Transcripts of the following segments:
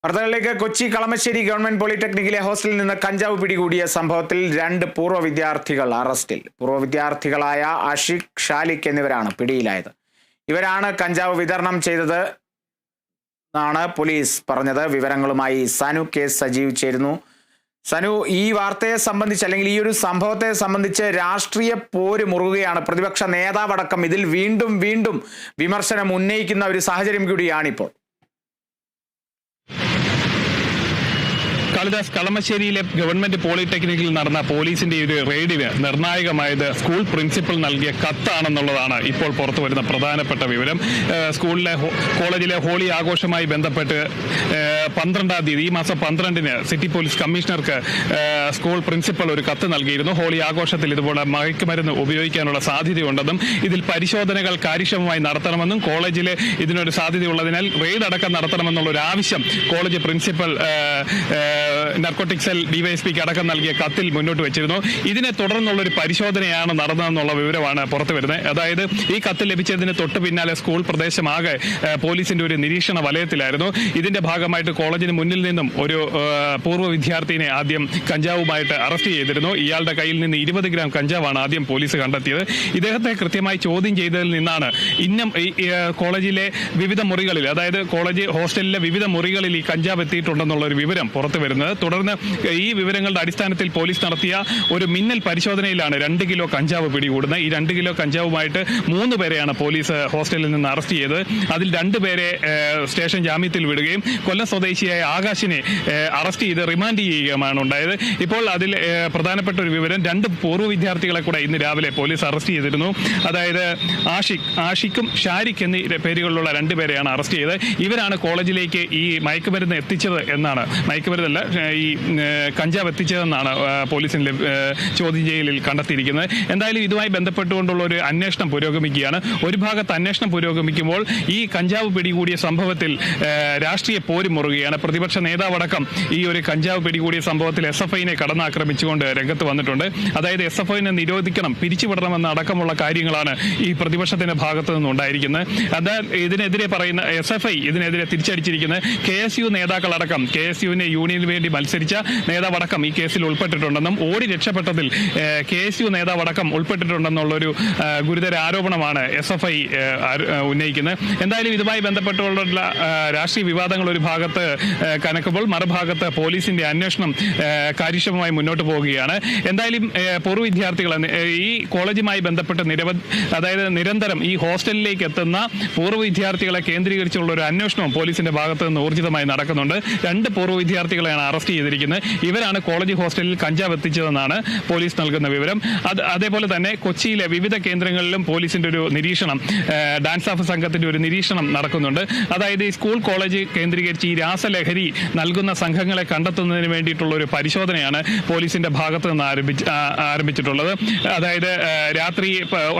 വാർത്തകളിലേക്ക്. കൊച്ചി കളമശ്ശേരി ഗവൺമെന്റ് പോളിടെക്നിക്കിലെ ഹോസ്റ്റലിൽ നിന്ന് കഞ്ചാവ് പിടികൂടിയ സംഭവത്തിൽ 2 പൂർവ്വ വിദ്യാർത്ഥികൾ അറസ്റ്റിൽ. പൂർവ്വ വിദ്യാർത്ഥികളായ ആഷിഖ്, ഷാലിഖ് എന്നിവരാണ് പിടിയിലായത്. ഇവരാണ് കഞ്ചാവ് വിതരണം ചെയ്തത് എന്നാണ് പോലീസ് പറഞ്ഞത്. വിവരങ്ങളുമായി സനു കെ സജീവ് ചേരുന്നു. സനു, ഈ വാർത്തയെ സംബന്ധിച്ച് അല്ലെങ്കിൽ ഈ ഒരു സംഭവത്തെ സംബന്ധിച്ച് രാഷ്ട്രീയ പോര് മുറുകുകയാണ്. പ്രതിപക്ഷ നേതാവടക്കം ഇതിൽ വീണ്ടും വിമർശനം ഉന്നയിക്കുന്ന ഒരു സാഹചര്യം കൂടിയാണിപ്പോൾ. കാളിദാസ്, കളമശ്ശേരിയിലെ ഗവൺമെന്റ് പോളിടെക്നിക്കിൽ നടന്ന പോലീസിന്റെ ഒരു റെയ്ഡിന് നിർണായകമായത് സ്കൂൾ പ്രിൻസിപ്പൽ നൽകിയ കത്താണെന്നുള്ളതാണ് ഇപ്പോൾ പുറത്തു വരുന്ന പ്രധാനപ്പെട്ട വിവരം. കോളേജിലെ ഹോളി ആഘോഷവുമായി ബന്ധപ്പെട്ട് 12-ാം തീയതി, ഈ മാസം 12-ന് സിറ്റി പോലീസ് കമ്മീഷണർക്ക് സ്കൂൾ പ്രിൻസിപ്പൽ ഒരു കത്ത് നൽകിയിരുന്നു. ഹോളി ആഘോഷത്തിൽ ഇതുപോലെ മയക്കുമരുന്ന് ഉപയോഗിക്കാനുള്ള സാധ്യതയുണ്ടെന്നും ഇതിൽ പരിശോധനകൾ കാര്യക്ഷമമായി നടത്തണമെന്നും കോളേജിൽ ഇതിനൊരു സാധ്യതയുള്ളതിനാൽ റെയ്ഡ് അടക്കം നടത്തണമെന്നുള്ള ഒരു ആവശ്യം കോളേജ് പ്രിൻസിപ്പൽ നാർക്കോട്ടിക് സെൽ ഡിവൈഎസ്പിക്ക് അടക്കം നൽകിയ കത്തിൽ മുന്നോട്ട് വെച്ചിരുന്നു. ഇതിനെ തുടർന്നുള്ള ഒരു പരിശോധനയാണ് നടന്നതെന്നുള്ള വിവരമാണ് പുറത്തു വരുന്നത്. അതായത് ഈ കത്ത് ലഭിച്ചതിന് തൊട്ട് പിന്നാലെ സ്കൂൾ പ്രദേശമാകെ പോലീസിന്റെ ഒരു നിരീക്ഷണ വലയത്തിലായിരുന്നു. ഇതിന്റെ ഭാഗമായിട്ട് കോളേജിന് മുന്നിൽ നിന്നും ഒരു പൂർവ്വ വിദ്യാർത്ഥിനെ ആദ്യം കഞ്ചാവുമായിട്ട് അറസ്റ്റ് ചെയ്തിരുന്നു. ഇയാളുടെ കയ്യിൽ നിന്ന് 20 ഗ്രാം കഞ്ചാവാണ് ആദ്യം പോലീസ് കണ്ടെത്തിയത്. ഇദ്ദേഹത്തെ കൃത്യമായി ചോദ്യം ചെയ്തതിൽ നിന്നാണ് കോളേജിലെ വിവിധ മുറികളിൽ, അതായത് കോളേജ് ഹോസ്റ്റലിലെ വിവിധ മുറികളിൽ ഈ കഞ്ചാവ് എത്തിയിട്ടുണ്ടെന്നുള്ള ഒരു വിവരം പുറത്തു വരുന്നത്. തുടർന്ന് ഈ വിവരങ്ങളുടെ അടിസ്ഥാനത്തിൽ പോലീസ് നടത്തിയ ഒരു മിന്നൽ പരിശോധനയിലാണ് 2 കിലോ കഞ്ചാവ് പിടികൂടുന്നത്. ഈ 2 കിലോ കഞ്ചാവുമായിട്ട് 3 പേരെയാണ് പോലീസ് ഹോസ്റ്റലിൽ നിന്ന് അറസ്റ്റ് ചെയ്തത്. അതിൽ 2 പേരെ സ്റ്റേഷൻ ജാമ്യത്തിൽ വിടുകയും കൊല്ലം സ്വദേശിയായ ആകാശിനെ അറസ്റ്റ് ചെയ്ത് റിമാൻഡ് ചെയ്യുകയുമാണ് ഉണ്ടായത്. ഇപ്പോൾ അതിൽ പ്രധാനപ്പെട്ട ഒരു വിവരം, 2 പൂർവ്വ വിദ്യാർത്ഥികളെ കൂടെ ഇന്ന് രാവിലെ പോലീസ് അറസ്റ്റ് ചെയ്തിരുന്നു. അതായത് ആഷിഖും ഷാരിഖ് എന്നീ പേരുകളിലുള്ള 2 പേരെയാണ് അറസ്റ്റ് ചെയ്തത്. ഇവരാണ് കോളേജിലേക്ക് ഈ മയക്കുമരുന്ന് എത്തിച്ചത് എന്നാണ്, മയക്കുമരുന്നല്ല, ഈ കഞ്ചാവ് എത്തിച്ചതെന്നാണ് പോലീസിന്റെ ചോദ്യം ചെയ്യലിൽ കണ്ടെത്തിയിരിക്കുന്നത്. എന്തായാലും ഇതുമായി ബന്ധപ്പെട്ടുകൊണ്ടുള്ള ഒരു അന്വേഷണം പുരോഗമിക്കുകയാണ്. ഒരു ഭാഗത്ത് അന്വേഷണം പുരോഗമിക്കുമ്പോൾ ഈ കഞ്ചാവ് പിടികൂടിയ സംഭവത്തിൽ രാഷ്ട്രീയ പോര് മുറുകയാണ്. പ്രതിപക്ഷ നേതാവടക്കം ഈ ഒരു കഞ്ചാവ് പിടികൂടിയ സംഭവത്തിൽ SFIനെ കടന്നാക്രമിച്ചുകൊണ്ട് രംഗത്ത് വന്നിട്ടുണ്ട്. അതായത് SFIനെ നിരോധിക്കണം, പിരിച്ചുവിടണമെന്ന അടക്കമുള്ള കാര്യങ്ങളാണ് ഈ പ്രതിപക്ഷത്തിന്റെ ഭാഗത്തു നിന്നുണ്ടായിരിക്കുന്നത്. എന്നാൽ ഇതിനെതിരെ പറയുന്ന SFI ഇതിനെതിരെ തിരിച്ചടിച്ചിരിക്കുന്നത് KSU നേതാക്കളടക്കം, KSUവിനെ യൂണിയന് വേണ്ടി മത്സരിച്ച നേതാവടക്കം ഈ കേസിൽ ഉൾപ്പെട്ടിട്ടുണ്ടെന്നും ഓടി രക്ഷപ്പെട്ടതിൽ KSU നേതാവടക്കം ഉൾപ്പെട്ടിട്ടുണ്ടെന്നുള്ളൊരു ഗുരുതര ആരോപണമാണ് SFI ഉന്നയിക്കുന്നത്. എന്തായാലും ഇതുമായി ബന്ധപ്പെട്ടുള്ള രാഷ്ട്രീയ വിവാദങ്ങൾ ഒരു ഭാഗത്ത് കനക്കുമ്പോൾ മറുഭാഗത്ത് പോലീസിന്റെ അന്വേഷണം കാര്യക്ഷമമായി മുന്നോട്ട് പോവുകയാണ്. എന്തായാലും പൂർവ്വ വിദ്യാർത്ഥികൾ ഈ കോളേജുമായി ബന്ധപ്പെട്ട് അതായത് നിരന്തരം ഈ ഹോസ്റ്റലിലേക്ക് എത്തുന്ന പൂർവ്വ വിദ്യാർത്ഥികളെ കേന്ദ്രീകരിച്ചുള്ള ഒരു അന്വേഷണവും പോലീസിന്റെ ഭാഗത്ത് നിന്ന് ഊർജിതമായി നടക്കുന്നുണ്ട്. 2 പൂർവ്വ വിദ്യാർത്ഥികളെയാണ് അറസ്റ്റ് ചെയ്തിരിക്കുന്നത്. ഇവരാണ് കോളേജ് ഹോസ്റ്റലിൽ കഞ്ചാവ് എത്തിച്ചതെന്നാണ് പോലീസ് നൽകുന്ന വിവരം. അതേപോലെ തന്നെ കൊച്ചിയിലെ വിവിധ കേന്ദ്രങ്ങളിലും പോലീസിന്റെ ഒരു നിരീക്ഷണം, ഡാൻസ് ഓഫ് സംഘത്തിന്റെ ഒരു നിരീക്ഷണം നടക്കുന്നുണ്ട്. അതായത് ഈ സ്കൂൾ കോളേജ് കേന്ദ്രീകരിച്ച് ഈ രാസലഹരി നൽകുന്ന സംഘങ്ങളെ കണ്ടെത്തുന്നതിന് വേണ്ടിയിട്ടുള്ള ഒരു പരിശോധനയാണ് പോലീസിന്റെ ഭാഗത്ത് നിന്ന് ആരംഭിച്ചിട്ടുള്ളത്. അതായത് രാത്രി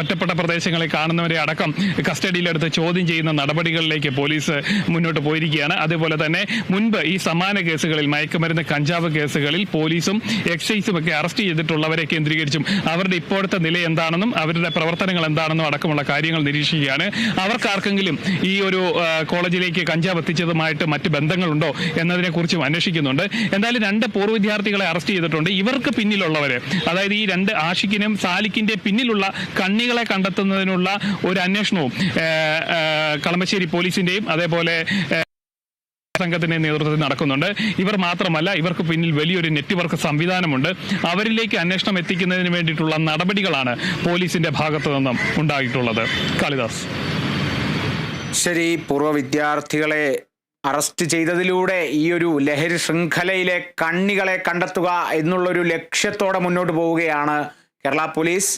ഒറ്റപ്പെട്ട പ്രദേശങ്ങളിൽ കാണുന്നവരെ അടക്കം കസ്റ്റഡിയിലെടുത്ത് ചോദ്യം ചെയ്യുന്ന നടപടികളിലേക്ക് പോലീസ് മുന്നോട്ട് പോയിരിക്കുകയാണ്. അതേപോലെ തന്നെ മുൻപ് ഈ സമാന കേസുകളിൽ, മയക്കുമരുന്ന് കഞ്ചാവ് കേസുകളിൽ പോലീസും എക്സൈസും ഒക്കെ അറസ്റ്റ് ചെയ്തിട്ടുള്ളവരെ കേന്ദ്രീകരിച്ചും അവരുടെ ഇപ്പോഴത്തെ നില എന്താണെന്നും അവരുടെ പ്രവർത്തനങ്ങൾ എന്താണെന്നും അടക്കമുള്ള കാര്യങ്ങൾ നിരീക്ഷിക്കുകയാണ്. അവർക്കാർക്കെങ്കിലും ഈ ഒരു കോളേജിലേക്ക് കഞ്ചാവ് എത്തിച്ചതുമായിട്ട് മറ്റ് ബന്ധങ്ങളുണ്ടോ എന്നതിനെ കുറിച്ചും അന്വേഷിക്കുന്നുണ്ട്. എന്തായാലും 2 പൂർവ്വ വിദ്യാർത്ഥികളെ അറസ്റ്റ് ചെയ്തിട്ടുണ്ട്. ഇവർക്ക് പിന്നിലുള്ളവര്, അതായത് ഈ 2 ആഷിഖിനും സാലിഖിന്റെ പിന്നിലുള്ള കണ്ണികളെ കണ്ടെത്തുന്നതിനുള്ള ഒരു അന്വേഷണവും കളമശ്ശേരി പോലീസിന്റെയും അതേപോലെ സംഘത്തിന്റെ നേതൃത്വത്തിൽ നടക്കുന്നുണ്ട്. ഇവർ മാത്രമല്ല, ഇവർക്ക് പിന്നിൽ വലിയൊരു നെറ്റ്വർക്ക് സംവിധാനമുണ്ട്. അവരിലേക്ക് അന്വേഷണം എത്തിക്കുന്നതിന് വേണ്ടിയിട്ടുള്ള നടപടികളാണ് പോലീസിന്റെ ഭാഗത്തു നിന്നും ഉണ്ടായിട്ടുള്ളത്. കാളിദാസ്. ശരി, പൂർവ്വ വിദ്യാർത്ഥികളെ അറസ്റ്റ് ചെയ്തതിലൂടെ ഈ ഒരു ലഹരി ശൃംഖലയിലെ കണ്ണികളെ കണ്ടെത്തുക എന്നുള്ളൊരു ലക്ഷ്യത്തോടെ മുന്നോട്ട് പോവുകയാണ് കേരള പോലീസ്.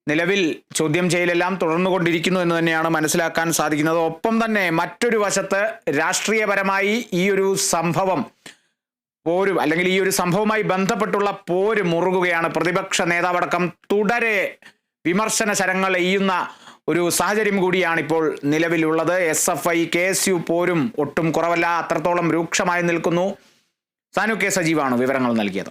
നിലവിൽ ചോദ്യം ചെയ്യലെല്ലാം തുടർന്നുകൊണ്ടിരിക്കുന്നു എന്ന് തന്നെയാണ് മനസ്സിലാക്കാൻ സാധിക്കുന്നത്. ഒപ്പം തന്നെ മറ്റൊരു വശത്ത് രാഷ്ട്രീയപരമായി ഈ ഒരു സംഭവം പോരും, അല്ലെങ്കിൽ ഈ ഒരു സംഭവവുമായി ബന്ധപ്പെട്ടുള്ള പോര് മുറുകുകയാണ്. പ്രതിപക്ഷ നേതാവടക്കം തുടരെ വിമർശന ശരങ്ങൾ എയ്യുന്ന ഒരു സാഹചര്യം കൂടിയാണ് ഇപ്പോൾ നിലവിലുള്ളത്. SFI KSU പോരും ഒട്ടും കുറവല്ല, അത്രത്തോളം രൂക്ഷമായി നിൽക്കുന്നു. സാനു കെ സജീവാണ് വിവരങ്ങൾ നൽകിയത്.